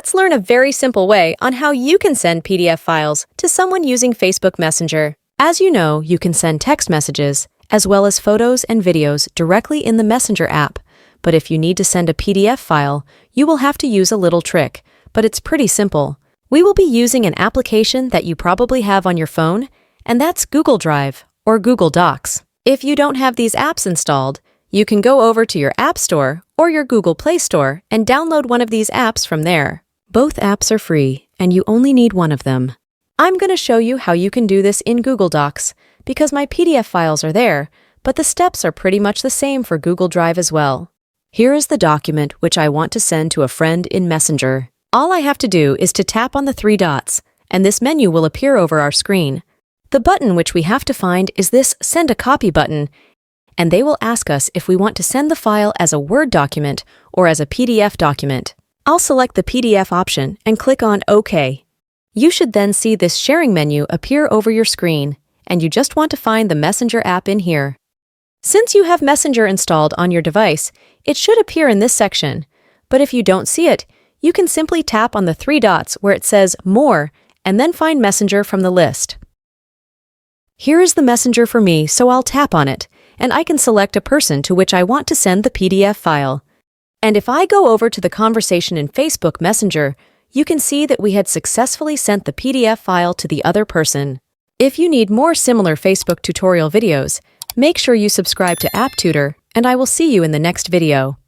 Let's learn a very simple way on how you can send PDF files to someone using Facebook Messenger. As you know, you can send text messages, as well as photos and videos directly in the Messenger app. But if you need to send a PDF file, you will have to use a little trick, but it's pretty simple. We will be using an application that you probably have on your phone, and that's Google Drive or Google Docs. If you don't have these apps installed, you can go over to your App Store or your Google Play Store and download one of these apps from there. Both apps are free, and you only need one of them. I'm going to show you how you can do this in Google Docs because my PDF files are there, but the steps are pretty much the same for Google Drive as well. Here is the document which I want to send to a friend in Messenger. All I have to do is to tap on the three dots, and this menu will appear over our screen. The button which we have to find is this Send a Copy button, and they will ask us if we want to send the file as a Word document or as a PDF document. I'll select the PDF option and click on OK. You should then see this sharing menu appear over your screen, and you just want to find the Messenger app in here. Since you have Messenger installed on your device, it should appear in this section, but if you don't see it, you can simply tap on the three dots where it says More and then find Messenger from the list. Here is the Messenger for me, so I'll tap on it, and I can select a person to which I want to send the PDF file. And if I go over to the conversation in Facebook Messenger, you can see that we had successfully sent the PDF file to the other person. If you need more similar Facebook tutorial videos, make sure you subscribe to App Tutor, and I will see you in the next video.